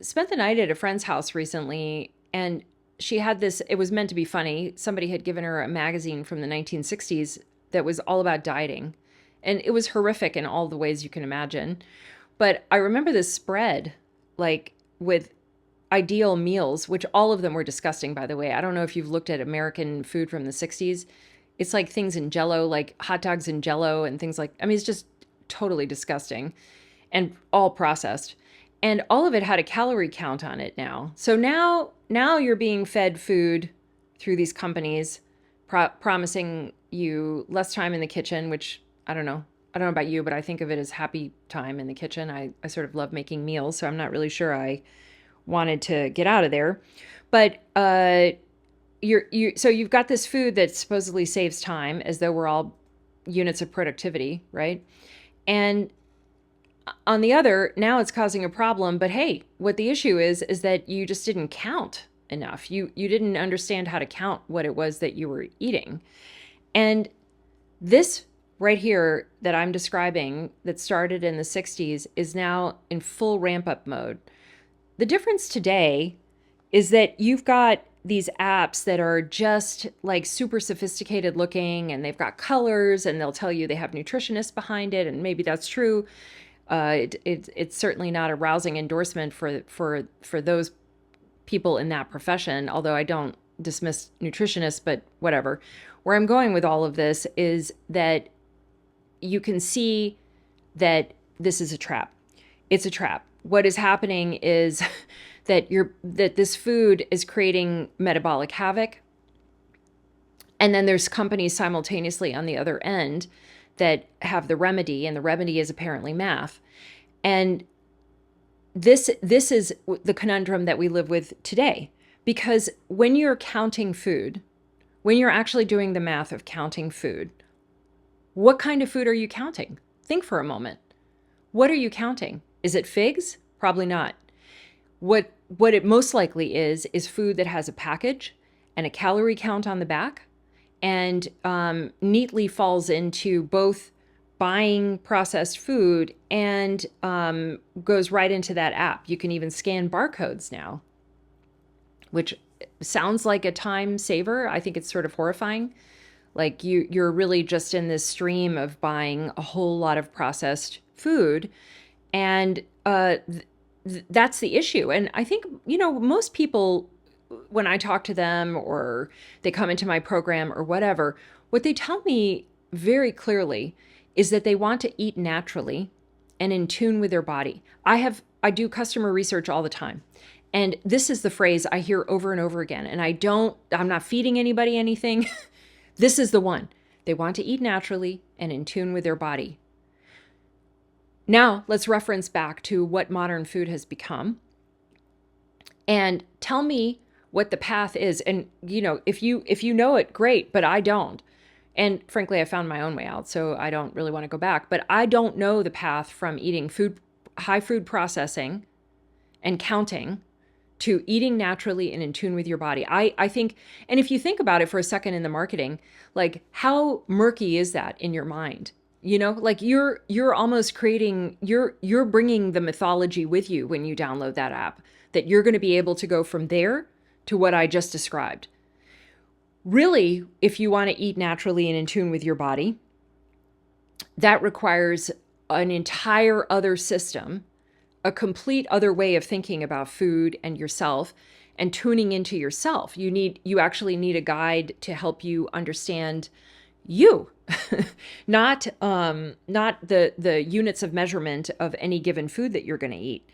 Spent the night at a friend's house recently, and she had this, it was meant to be funny. Somebody had given her a magazine from the 1960s that was all about dieting, and it was horrific in all the ways you can imagine. But I remember this spread, like with ideal meals, which all of them were disgusting, by the way. I don't know if you've looked at American food from the 60s. It's like things in jello, like hot dogs in jello and things like, I mean, it's just totally disgusting and all processed. And all of it had a calorie count on it now. So now you're being fed food through these companies promising you less time in the kitchen, which I don't know. I don't know about you, but I think of it as happy time in the kitchen. I sort of love making meals, so I'm not really sure I wanted to get out of there. But so you've got this food that supposedly saves time, as though we're all units of productivity, right? And on the other, now it's causing a problem. But hey, what the issue is that you just didn't count enough. You didn't understand how to count what it was that you were eating. And this right here that I'm describing that started in the 60s is now in full ramp up mode. The difference today is that you've got these apps that are just like super sophisticated looking, and they've got colors, and they'll tell you they have nutritionists behind it, and maybe that's true. It's certainly not a rousing endorsement for those people in that profession, although I don't dismiss nutritionists, but whatever. Where I'm going with all of this is that you can see that this is a trap. It's a trap. What is happening is that this food is creating metabolic havoc. And then there's companies simultaneously on the other end that have the remedy, and the remedy is apparently math. And this is the conundrum that we live with today. Because when you're counting food, when you're actually doing the math of counting food, what kind of food are you counting? Think for a moment. What are you counting? Is it figs? Probably not. What it most likely is food that has a package and a calorie count on the back, and neatly falls into both buying processed food and goes right into that app. You can even scan barcodes now, which sounds like a time saver. I think it's sort of horrifying. Like you're really just in this stream of buying a whole lot of processed food, and that's the issue. And I think, most people, when I talk to them or they come into my program or whatever, what they tell me very clearly is that they want to eat naturally and in tune with their body. I do customer research all the time. And this is the phrase I hear over and over again. And I'm not feeding anybody anything. This is the one. They want to eat naturally and in tune with their body. Now, let's reference back to what modern food has become and tell me what the path is. And, if you know it, great, but I don't. And frankly, I found my own way out, so I don't really want to go back. But I don't know the path from eating high food processing and counting to eating naturally and in tune with your body. I think, and if you think about it for a second in the marketing, like how murky is that in your mind? Like you're almost creating, you're bringing the mythology with you when you download that app, that you're going to be able to go from there to what I just described. Really, if you want to eat naturally and in tune with your body, that requires an entire other system, a complete other way of thinking about food and yourself and tuning into yourself. You actually need a guide to help you understand you, not the units of measurement of any given food that you're going to eat.